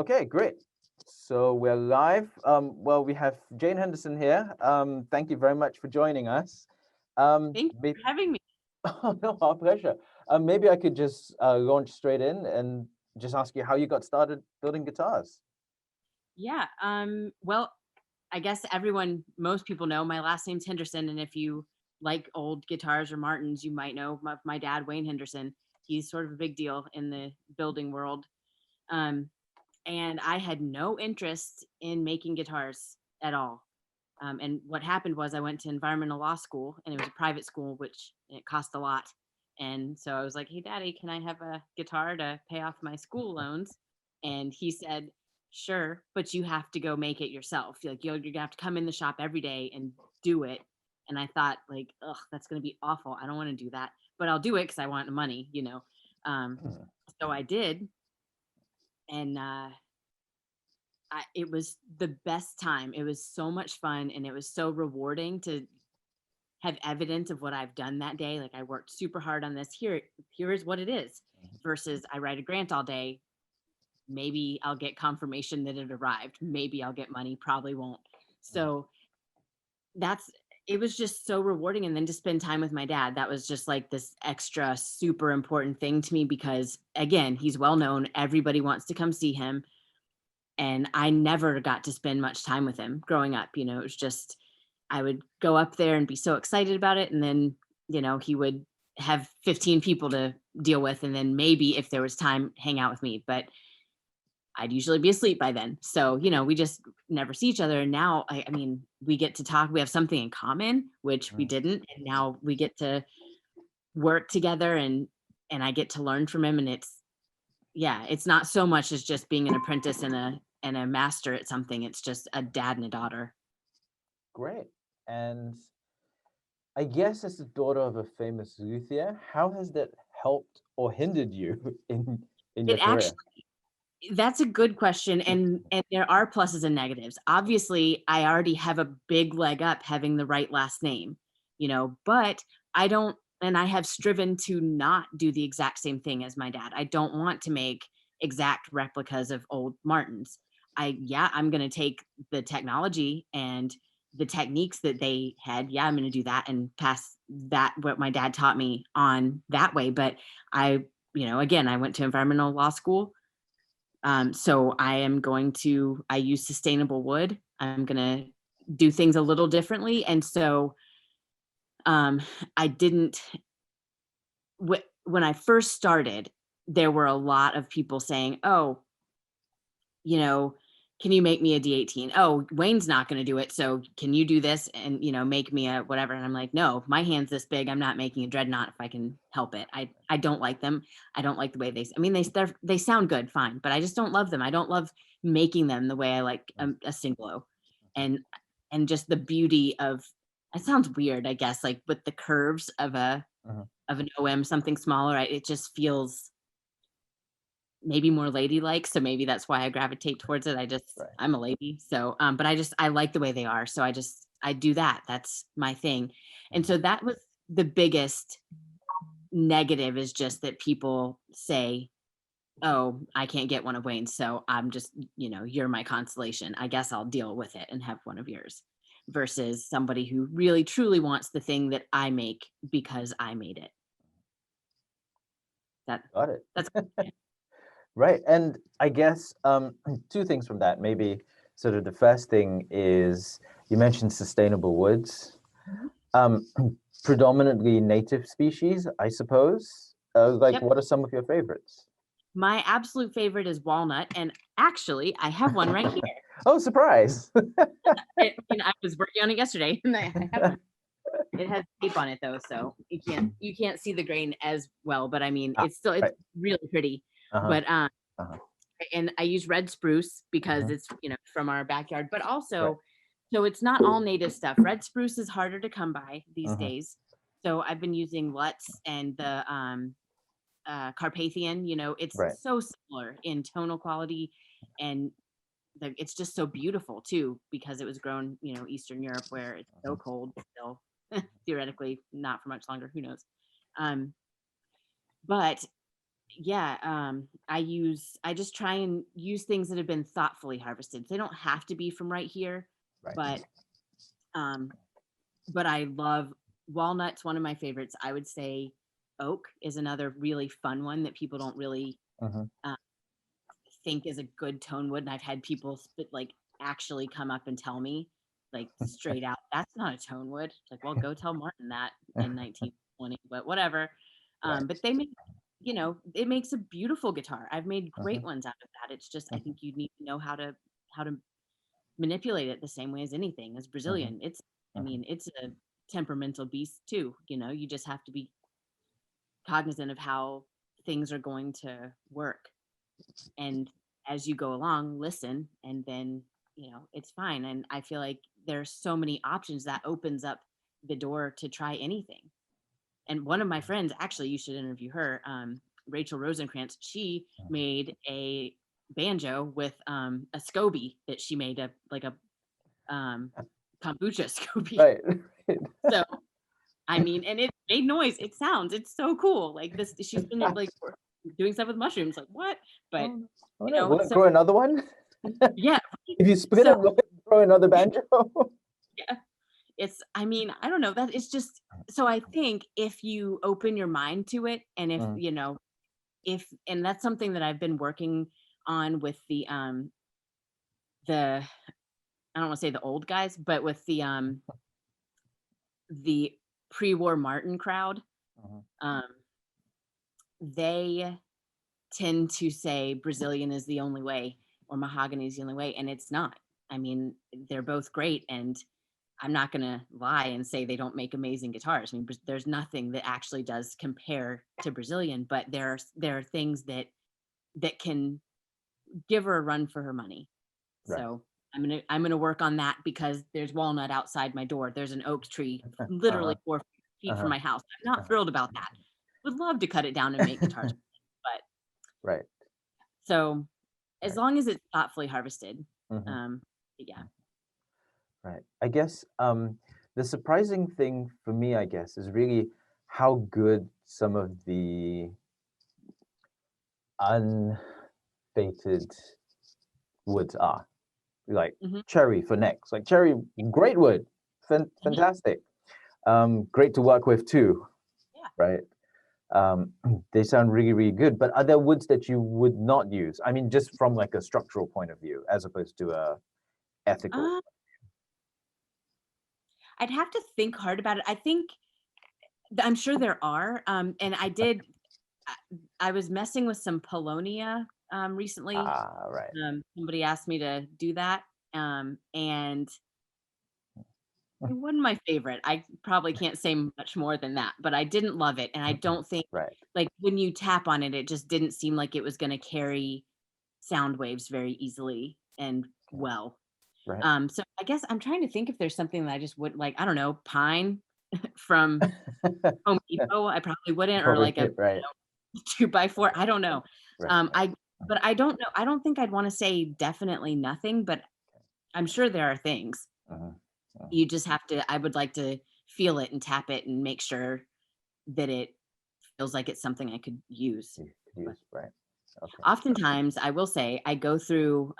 Okay, great. So we're live. Well, we have Jayne Henderson here. Thank you very much for joining us. Thank you for having me. Oh, no, our pleasure. Maybe I could just launch straight in and just ask you how you got started building guitars. Yeah. Well, I guess most people know my last name's Henderson, and if you like old guitars or Martins, you might know my dad, Wayne Henderson. He's sort of a big deal in the building world. Um, and I had no interest in making guitars at all. And what happened was I went to environmental law school, and it was a private school, which it cost a lot. And so I was like, "Hey, Daddy, can I have a guitar to pay off my school loans?" And he said, "Sure, but you have to go make it yourself. Like you're gonna have to come in the shop every day and do it." And I thought, like, ugh, that's gonna be awful. I don't want to do that, but I'll do it because I want the money. Um, Hmm. so I did, and it was the best time. It was so much fun, and it was so rewarding to have evidence of what I've done that day. Like I worked super hard on this. Here is what it is. Versus I write a grant all day. Maybe I'll get confirmation that it arrived. Maybe I'll get money. Probably won't. So that's it was just so rewarding. And then to spend time with my dad, that was just like this extra super important thing to me because again, he's well known. Everybody wants to come see him. And I never got to spend much time with him growing up. It was just I would go up there and be so excited about it, and then he would have 15 people to deal with, and then maybe if there was time, hang out with me. But I'd usually be asleep by then, so we just never see each other. And now, I mean, we get to talk. We have something in common, which we didn't, and now we get to work together, and I get to learn from him, and it's not so much as just being an apprentice and a master at something. It's just a dad and a daughter. Great. And I guess as the daughter of a famous luthier, how has that helped or hindered you in your It career? actually That's a good question, and there are pluses and negatives. Obviously, I already have a big leg up having the right last name, but I don't, and I have striven to not do the exact same thing as my dad. I don't want to make exact replicas of old Martins. I'm going to take the technology and the techniques that they had. Yeah, I'm going to do that and pass that what my dad taught me on that way. But again, I went to environmental law school, so I use sustainable wood. I'm going to do things a little differently. And so um, I didn't, when I first started, there were a lot of people saying, "Oh, you know, can you make me a D18? Oh, Wayne's not going to do it. So can you do this and, make me a whatever?" And I'm like, "No, my hand's this big. I'm not making a dreadnought if I can help it. I don't like them. I don't like the way I mean, they sound good, fine, but I just don't love them. I don't love making them the way I like a Singlo, and, and just the beauty of, it sounds weird, I guess, like with the curves of Mhm. of an OM, something smaller. It just feels maybe more ladylike, so maybe that's why I gravitate towards it. Right. I'm a lady, so but I like the way they are, so I do that. That's my thing. And Mhm. so that was the biggest negative, is just that people say, "Oh, I can't get one of Wayne's, so I'm just, you're my consolation. I guess I'll deal with it and have one of yours." Versus somebody who really truly wants the thing that I make because I made it. That Got it. that's Right. And I guess two things from that. Maybe sort of the first thing is you mentioned sustainable woods, um, predominantly native species, I suppose. Like, Yep. what are some of your favorites? My absolute favorite is walnut, and actually, I have one right here. Oh, surprise. I was working on it yesterday, and I have one. It has tape on it though, so you can't see the grain as well. But I mean, Ah, it's right. really pretty. Uh-huh. But Uh-huh. and I use red spruce because Mhm. it's from our backyard. But Right. also, so it's not all native stuff. Red spruce is harder to come by these Mhm. days. So I've been using Lutz and the Carpathian. It's Right. so similar in tonal quality, and it's just so beautiful too, because it was grown, Eastern Europe, where it's so Mhm. cold still. Theoretically, not for much longer. Who knows? Um, but yeah, I just try and use things that have been thoughtfully harvested. They don't have to be from right here, Right. but um but I love walnut's one of my favorites. I would say oak is another really fun one that people don't really Mm-hmm. uh, think is a good tone wood. And I've had people like actually come up and tell me like straight out, that's not a tone wood. It's like, well, go tell Martin that in 1920, but whatever. Right. But they make, it makes a beautiful guitar. I've made Mm-hmm. great ones out of that. It's just, I think you need to know how to manipulate it the same way as anything as Mm-hmm. Brazilian. It's, I Mm-hmm. mean, it's a temperamental beast too. You just have to be cognizant of how things are going to work. And as you go along, listen, and then, it's fine. And I feel like there's so many options that opens up the door to try anything. And one of my friends, actually, you should interview her, Rachel Rosenkrantz, she made a banjo with a SCOBY that she made a um, kombucha SCOBY. Right. So, I mean, and it made noise. It's so cool. Like this, she's been like doing stuff with mushrooms. Like what? But Oh no, will it so grow another one? yeah. If you spin So it, will it grow another banjo? yeah, I mean, I don't know. That it's just so I think if you open your mind to it, and if Mm, and that's something that I've been working on with the I don't want to say the old guys, but with the pre-war Martin crowd. mhm. Um, they tend to say Brazilian is the only way or mahogany is the only way, and it's not. I mean, they're both great, and I'm not going to lie and say they don't make amazing guitars. I mean, there's nothing that actually does compare to Brazilian, but there are things that can give her a run for her money. Right. So I'm gonna work on that because there's walnut outside my door. There's an oak tree Uh-huh. literally 4 feet from Uh-huh. my house. I'm not thrilled about that. Would love to cut it down and make guitars, but Right. so as Right. long as it's thoughtfully harvested, Mhm. yeah. Right. I guess the surprising thing for me, I guess, is really how good some of the unfated woods are. Like Hmm. cherry for necks. Like cherry, great wood, Hmm. fantastic. Great to work with too, Yeah. right? Um, they sound really, really good. But are there woods that you would not use? I mean, just from like a structural point of view, as opposed to a ethical. Uh, I'd have to think hard about it. I think I'm sure there are. And I was messing with some Polonia recently. Ah, right. Somebody asked me to do that. And it wasn't my favorite. I probably can't say much more than that, but I didn't love it. And I don't think, Right. like, when you tap on it, it just didn't seem like it was going to carry sound waves very easily and Okay. well. Right. So I guess I'm trying to think if there's something that I just would like, I don't know, pine from Home Depot. I probably wouldn't, or Probably like a right. 2x4. I don't know. Right. Um, I, but I don't know. I don't think I'd want to say definitely nothing, but I'm sure there are things. Uh-huh. Uh-huh. You just have to, I would like to feel it and tap it and make sure that it feels like it's something I could use. You could But use right. Okay. oftentimes I will say I go through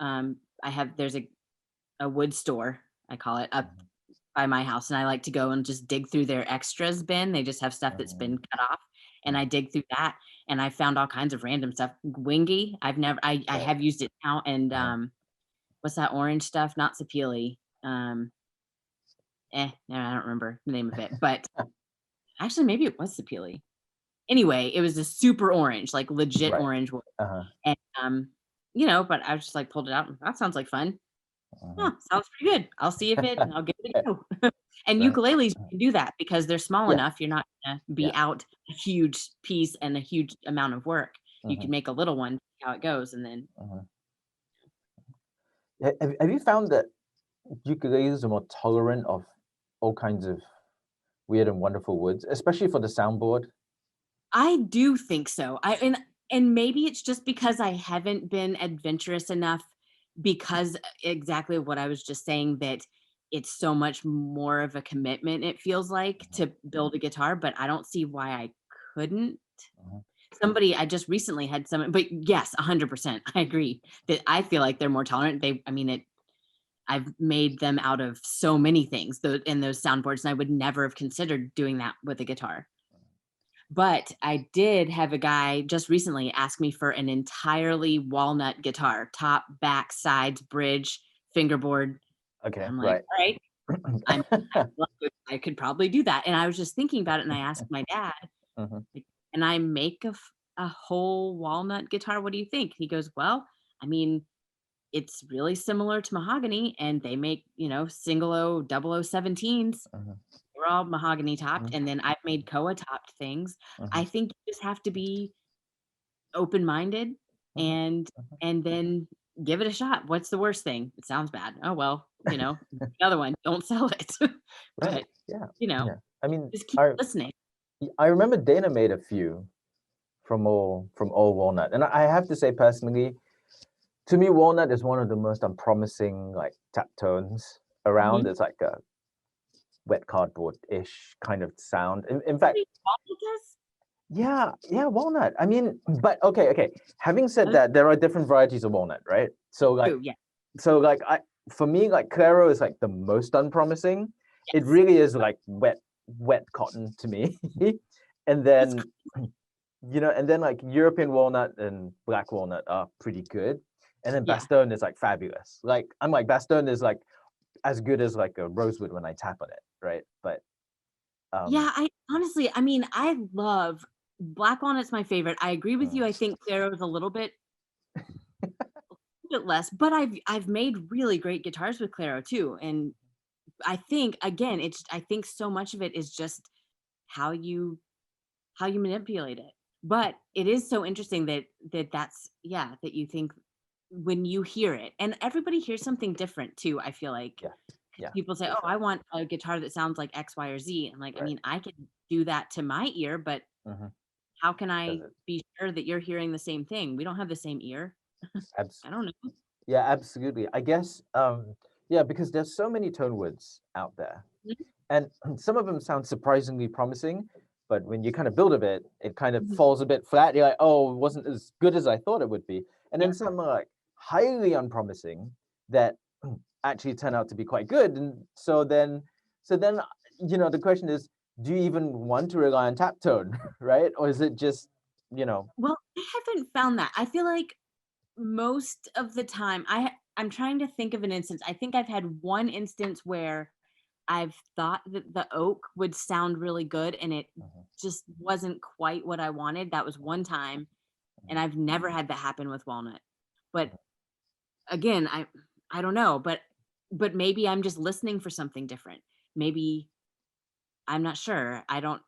there's a wood store, I call it, up Mhm. by my house, and I like to go and just dig through their extras bin. They just have stuff that's been Mhm. cut off, and I Mhm. dig through that, and I found all kinds of random stuff. Wingy, I Right. have used it now, and Uh-huh. what's that orange stuff? Not sapele. Um, no, I don't remember the name of it, but actually, maybe it was sapele. Anyway, it was a super orange, like legit Right. orange wood, Uh-huh. and but I just like pulled it out. And that sounds like fun. Uh-huh. Huh, sounds pretty good. I'll give it a go. And Right. ukuleles, you Uh-huh. can do that because they're small Yeah. enough. You're not gonna be Yeah. out a huge piece and a huge amount of work. You Uh-huh. can make a little one, see how it goes, and then Uh-huh. Have you found that ukuleles are more tolerant of all kinds of weird and wonderful woods, especially for the soundboard? I do think so. And maybe it's just because I haven't been adventurous enough because exactly what I was just saying, that it's so much more of a commitment, it feels like, Mhm. to build a guitar, but I don't see why I couldn't. Mhm. somebody I just recently had some, but yes, 100%. I agree that I feel like they're more tolerant. I've made them out of so many things in those soundboards, and I would never have considered doing that with a guitar. But I did have a guy just recently ask me for an entirely walnut guitar, top, back, sides, bridge, fingerboard. Okay, I'm like, right. all right, I could probably do that. And I was just thinking about it, and I asked my dad, Mhm. like, and I make a whole walnut guitar. What do you think? He goes, well, I mean, it's really similar to mahogany, and they make, single O, double O 17s. Mhm. We're all mahogany topped. Mhm. And then I've made Koa topped things. Mhm. I think you just have to be open-minded Mhm. and Mhm. and then give it a shot. What's the worst thing? It sounds bad. Oh, well, another one, don't sell it. Right. But, Yeah. you know, Yeah. I mean, just keep listening. I remember Dana made a few from all walnut, and I have to say personally, to me, walnut is one of the most unpromising like tap tones around. Mhm. It's like a wet cardboard-ish kind of sound. In fact, Really? Walnuts? yeah, walnut. I mean, but okay. Having said Oh, that, there are different varieties of walnut, right? So like, true, yeah. for me, like Claro is like the most unpromising. It Yes. really is like wet cotton to me. And That's then, and then like European walnut and black walnut are pretty good. And then yeah. Bastogne is like fabulous. Like I'm like Bastogne is like as good as like a rosewood when I tap on it, right? But Yeah, I honestly, I mean, I love black walnut's my favorite. I agree with you. mm, I think Claro is a little bit less, but I've made really great guitars with Claro too. And I think again, I think so much of it is just how you manipulate it. But it is so interesting that you think when you hear it, and everybody hears something different too, I feel like. yeah, 'Cause yeah, people say, for "Oh, I sure. want a guitar that sounds like X, Y, or Z." I'm like, I Right. mean, I can do that to my ear, but Hmm. how can Does I it? be sure that you're hearing the same thing? We don't have the same ear. Abs- I don't know. yeah, absolutely. I guess yeah, because there's so many tone woods out there. Mhm, And some of them sound surprisingly promising, but when you kind of build a bit, it kind of mhm. falls a bit flat. You're like, oh, it wasn't as good as I thought it would be. And Yeah. then some are like highly unpromising that actually turn out to be quite good. And so then, the question is, do you even want to rely on tap tone, right? Or is it just, you know, Well, I haven't found that. I feel like most of the time I'm trying to think of an instance. I think I've had one instance where I've thought that the oak would sound really good and it mhm, just wasn't quite what I wanted. That was one time, and mhm, I've never had that happen with walnut. But mhm, again, I don't know, but maybe I'm just listening for something different. Maybe I'm not sure. I don't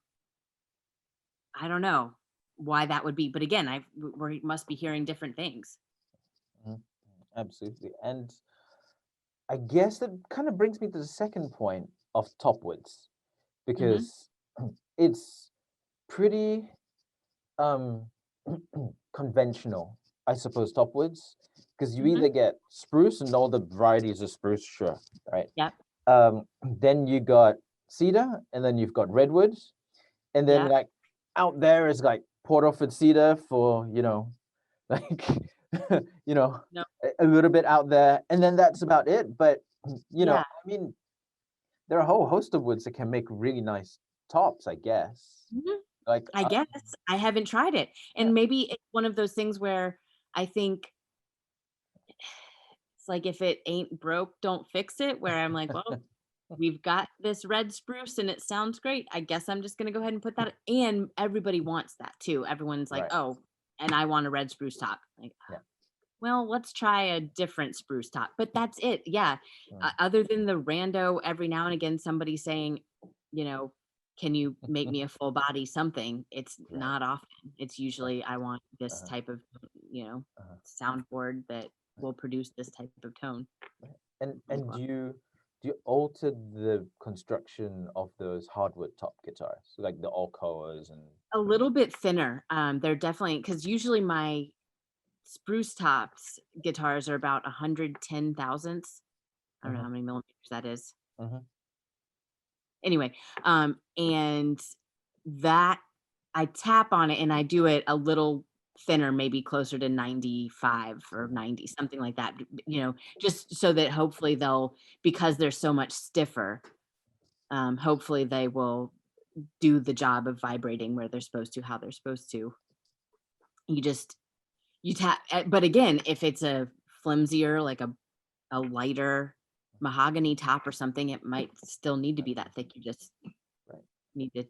know why that would be. But again, we must be hearing different things. mhm, absolutely. And I guess that kind of brings me to the second point of topwoods, Hmm. because it's pretty um conventional, I suppose, topwoods, because you Hmm. either get spruce and all the varieties of spruce, sure, right? Yep. Then you got cedar, and then you've got redwood, and then Yep. like out there is like Porterford cedar for like No. a little bit out there, and then that's about it. But Yeah. I mean, there are a whole host of woods that can make really nice tops, I guess. Mhm. Like, I guess I haven't tried it. yeah, And maybe it's one of those things where I think it's like if it ain't broke, don't fix it. Where I'm like, well, we've got this red spruce and it sounds great. I guess I'm just gonna go ahead and put that. And everybody wants that too. Everyone's like, right, oh, and I want a red spruce top. Like, yeah. well, let's try a different spruce top. But that's it. Yeah. Mm. Other than the rando, every now and again, somebody saying, you know, can you make me a full body something? It's Right. not often. It's Uh, usually I want this uh-huh, type of, you know, uh-huh. soundboard that Right, will produce this type of tone. right. And Like, and well, do you alter the construction of those hardwood top guitars, like the Alcoas and a little bit thinner. They're definitely because usually my spruce tops guitars are about 110 thousandths. I don't know mhm, how many millimeters that is. mhm, Anyway, and that I tap on it and I do it a little thinner, maybe closer to 95 or 90, something like that, just so that hopefully because they're so much stiffer, hopefully they will do the job of vibrating where they're supposed to, how they're supposed to. You tap, but again, if it's a flimsier, like a lighter mahogany top or something, it might still need to be that thick. You just need to,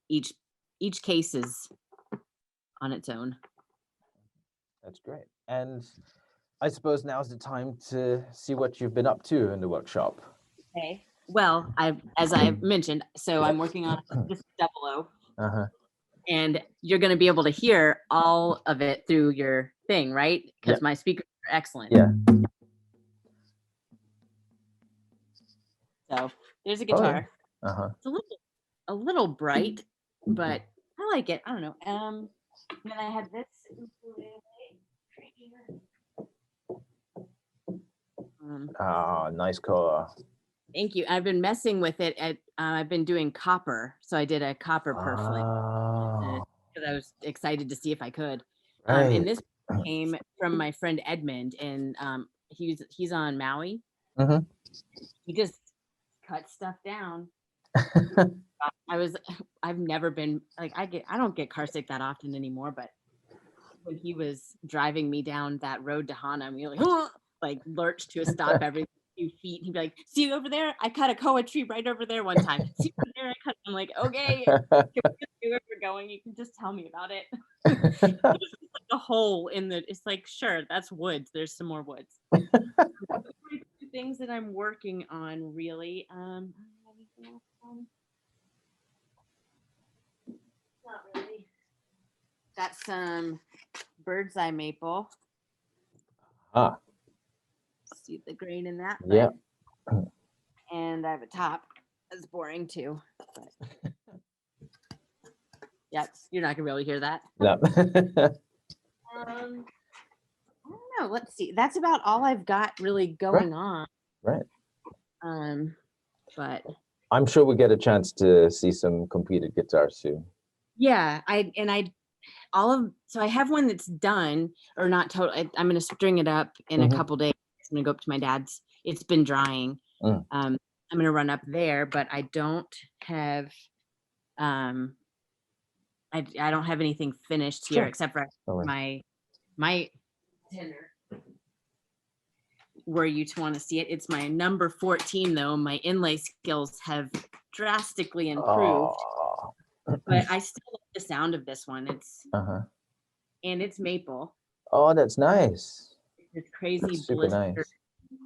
each case is on its own. That's great. And I suppose now's the time to see what you've been up to in the workshop. Okay. Well, as I mentioned, so I'm working on this double O. And you're going to be able to hear all of it through your thing, right? Because my speakers are excellent. Yeah. So there's a guitar. Oh, yeah. It's a little bright, but I like it. I don't know. Then I have this ukulele right here. Nice color. Thank you. I've been messing with it. I've been doing copper, so I did a copper purfling because I was excited to see if I could. Right. And this came from my friend Edmund, and he's on Maui. He just cut stuff down. I've never been like I don't get car sick that often anymore, but when he was driving me down that road to Hana, we like lurched to a stop every few feet. He'd be like, "See over there? I cut a koa tree right over there one time. See over there? I cut." I'm like, "Okay, can we just do where we're going? You can just tell me about it." Like a hole in the. It's like, sure, that's woods. There's some more woods. Things that I'm working on, really. Anything else? Not really. Got some bird's eye maple. See the grain in that? Yeah. And I have a top. That's boring too. But yep, you're not gonna be able to hear that. No. I don't know. Let's see. That's about all I've got really going on. Right. But I'm sure we'll get a chance to see some completed guitars soon. Yeah, so I have one that's done or not total. I'm going to string it up in a couple days. I'm going to go up to my dad's. It's been drying. I'm going to run up there, but I don't have I don't have anything finished here except for my tenor. Were you to want to see it, it's my number 14 though. My inlay skills have drastically improved. But I still like the sound of this one. It's and it's maple. Oh, that's nice. It's crazy blistered, nice.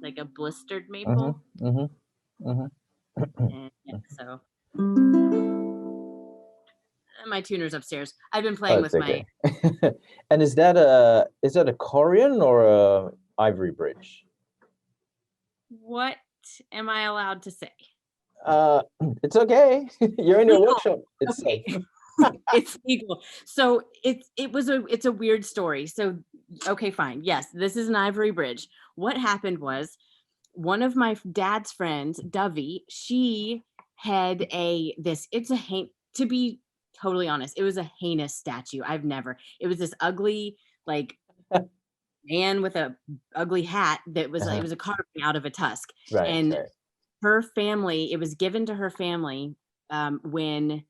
Like a blistered maple. And so my tuner's upstairs. I've been playing with my. And is that a Korean or a ivory bridge? What am I allowed to say? It's okay. You're in your workshop. It's okay. It's legal. So it's a weird story. So okay, fine. Yes, this is an ivory bridge. What happened was one of my dad's friends, Dovey, she had to be totally honest, it was a heinous statue. It was this ugly, like man with a ugly hat that was it was a carving out of a tusk. Her family, it was given to her family when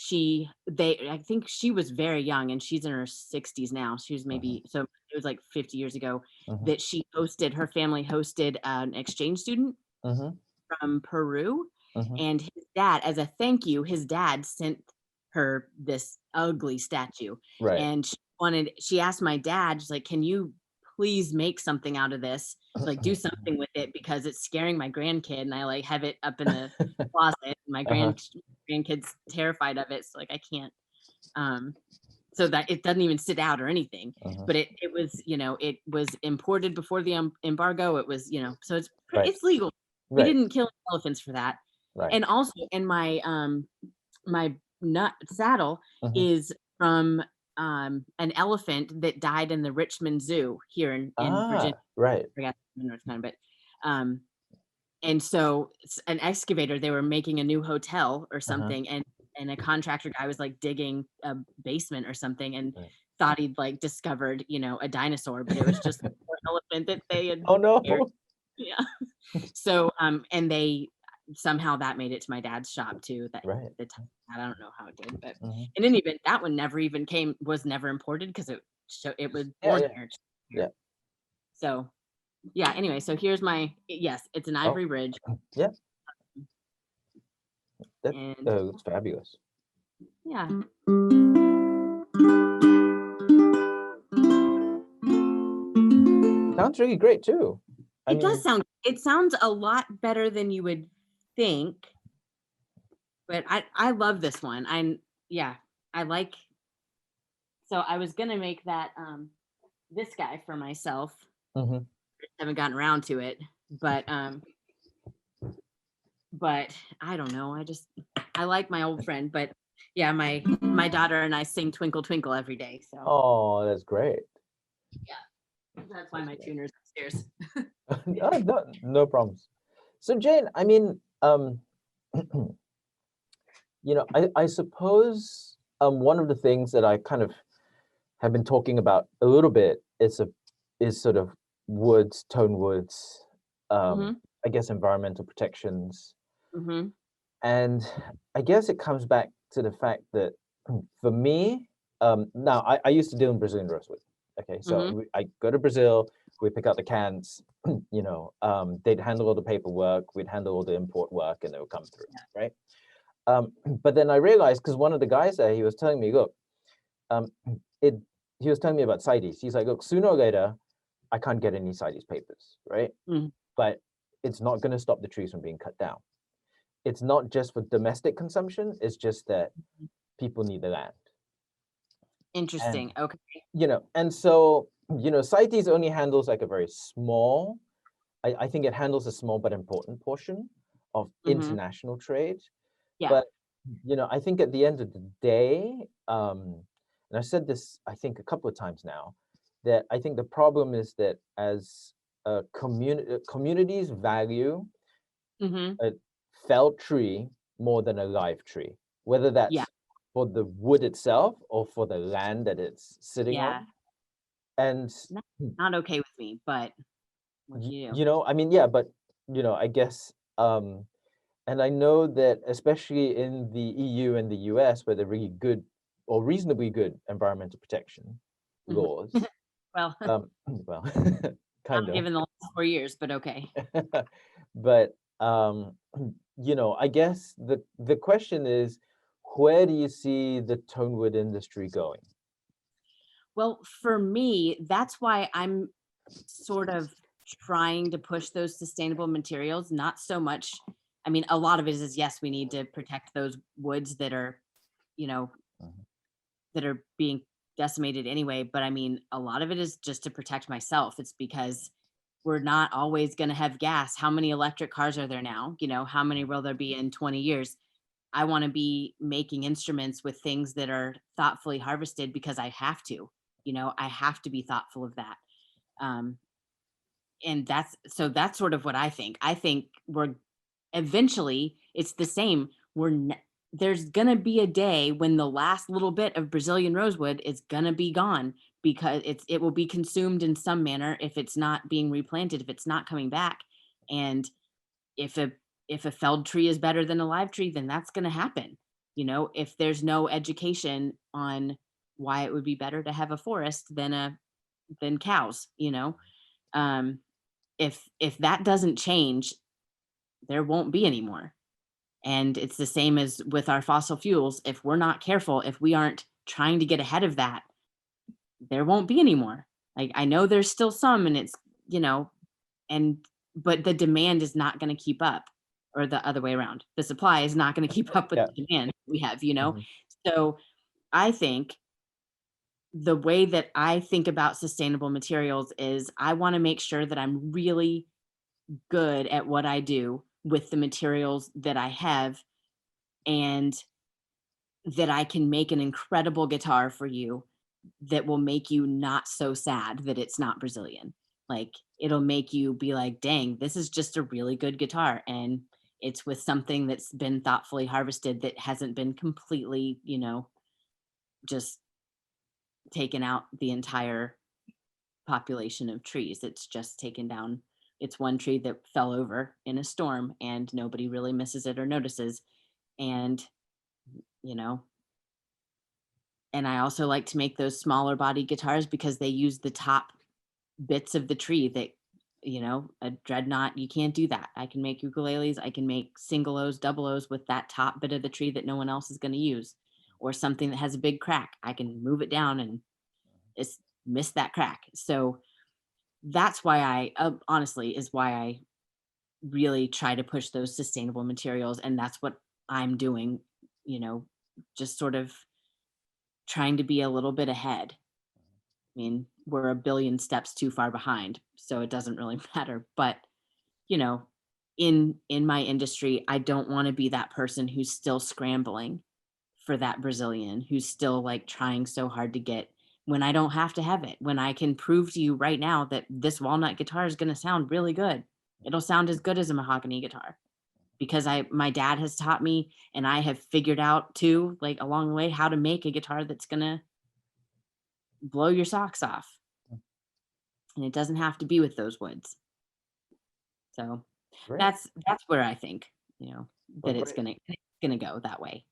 I think she was very young, and she's in her 60s now. She was maybe so it was like 50 years ago that her family hosted an exchange student from Peru, and his dad, as a thank you, his dad sent her this ugly statue, and she asked my dad, she's like, "Can you please make something out of this, like do something with it, because it's scaring my grandkid, and I like have it up in the closet. My grandkid's terrified of it, so like I can't so that it doesn't even sit out or anything. But it was, it was imported before the embargo. It was, so it's legal. We didn't kill elephants for that. And also, and my my nut saddle is from an elephant that died in the Richmond Zoo here in Virginia. I forgot North Carolina, but and so an excavator, they were making a new hotel or something, and and a contractor guy was like digging a basement or something and Right. thought he'd like discovered, a dinosaur, but it was just an elephant that they had Oh buried. no. Yeah. So, and they somehow that made it to my dad's shop too. That Right. the time, I don't know how it did, but Mhm. in any event, that one never even was never imported because it was born Yeah. here. Yeah. So yeah. Anyway, so here's yes, it's an Oh, ivory ridge, yeah. That and looks fabulous. yeah, Sounds really great too. I it does mean, sound. It sounds a lot better than you would think, but I love this one. Yeah, I like. So I was gonna make that this guy for myself. mhm. Haven't gotten around to it, but I don't know. I like my old friend, but yeah, my daughter and I sing Twinkle Twinkle every day. So Oh, that's great. yeah, that's why That's my great. tuner's upstairs. No problems. So Jane, I mean, I suppose one of the things that I kind of have been talking about a little bit is sort of woods, tone woods, Hmm. I guess environmental protections. Hmm. And I guess it comes back to the fact that for me, now I used to deal in Brazilian rosewood. Okay, so Hmm. I go to Brazil, we pick out the cans, they'd handle all the paperwork, we'd handle all the import work, and they would come through, right? But then I realized, because one of the guys there, he was telling me, look, um, it, he was telling me about CITES. He's like, look, sooner or later, I can't get any CITES papers, right? Hmm. But it's not going to stop the trees from being cut down. It's not just for domestic consumption, it's just that people need the land. And, Interesting. Okay. and so, CITES only handles like a very small, I think it handles a small but important portion of Hmm. international trade. Yeah. But, I think at the end of the day, and I've said this, I think a couple of times now, that I think the problem is that as communities value Hmm. a felled tree more than a live tree, whether Yeah. that's for the wood itself or for the land that it's sitting Yeah. on. And Not, not okay with me, but what can you do? I mean, yeah, but I guess, and I know that especially in the EU and the US, where they're really good or reasonably good environmental protection Mhm. laws, Well, well, not kind of, given the last 4 years, but okay. but I guess the question is, where do you see the tonewood industry going? Well, for me, that's why I'm sort of trying to push those sustainable materials, not so much. I mean, a lot of it is yes, we need to protect those woods that are, you know, Mhm. that are being decimated anyway. But I mean, a lot of it is just to protect myself. It's because we're not always going to have gas. How many electric cars are there now? How many will there be in 20 years? I want to be making instruments with things that are thoughtfully harvested because I have to. I have to be thoughtful of that. Um, and that's sort of what I think. I think we're eventually it's the same. There's gonna be a day when the last little bit of Brazilian rosewood is gonna be gone because it will be consumed in some manner if it's not being replanted, if it's not coming back. And if a felled tree is better than a live tree, then that's gonna happen. If there's no education on why it would be better to have a forest than cows, um, if that doesn't change, there won't be any more. And it's the same as with our fossil fuels. If we're not careful, if we aren't trying to get ahead of that, there won't be any more. Like I know there's still some and it's, you know, and but the demand is not going to keep up or the other way around. The supply is not going to keep up with Yeah. the demand we have. Mhm. So I think the way that I think about sustainable materials is I want to make sure that I'm really good at what I do with the materials that I have and that I can make an incredible guitar for you that will make you not so sad that it's not Brazilian. Like it'll make you be like, dang, this is just a really good guitar. And it's with something that's been thoughtfully harvested, that hasn't been completely, just taken out the entire population of trees. It's just taken down. It's one tree that fell over in a storm and nobody really misses it or notices. And, you know, and I also like to make those smaller body guitars because they use the top bits of the tree that, a dreadnought, you can't do that. I can make ukuleles, I can make single O's, double O's with that top bit of the tree that no one else is going to use. Or something that has a big crack, I can move it down and it's miss that crack. So that's why honestly is why I really try to push those sustainable materials. And that's what I'm doing, you know, just sort of trying to be a little bit ahead. I mean, we're a billion steps too far behind, so it doesn't really matter. But, you know, in my industry, I don't want to be that person who's still scrambling for that Brazilian, who's still like trying so hard to get, when I don't have to have it, when I can prove to you right now that this walnut guitar is going to sound really good. It'll sound as good as a mahogany guitar because my dad has taught me, and I have figured out too, like along the way, how to make a guitar that's going to blow your socks off. And it doesn't have to be with those woods. So Great. that's where I think, Well, that it's great. gonna go that way.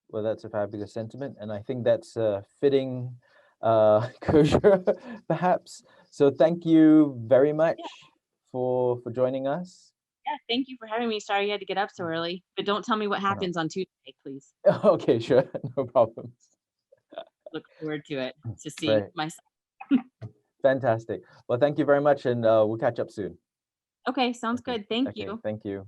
Well, that's a fabulous sentiment, and I think that's fitting closure, perhaps. So thank you very much for joining us. Yeah, thank you for having me. Sorry you had to get up so early, but don't tell me what No. happens on Tuesday, please. Okay, sure, no problems. Look forward to it, to see Great. myself. Fantastic. Well, thank you very much, and we'll catch up soon. Okay, sounds Okay. good. Thank Okay, you. thank you.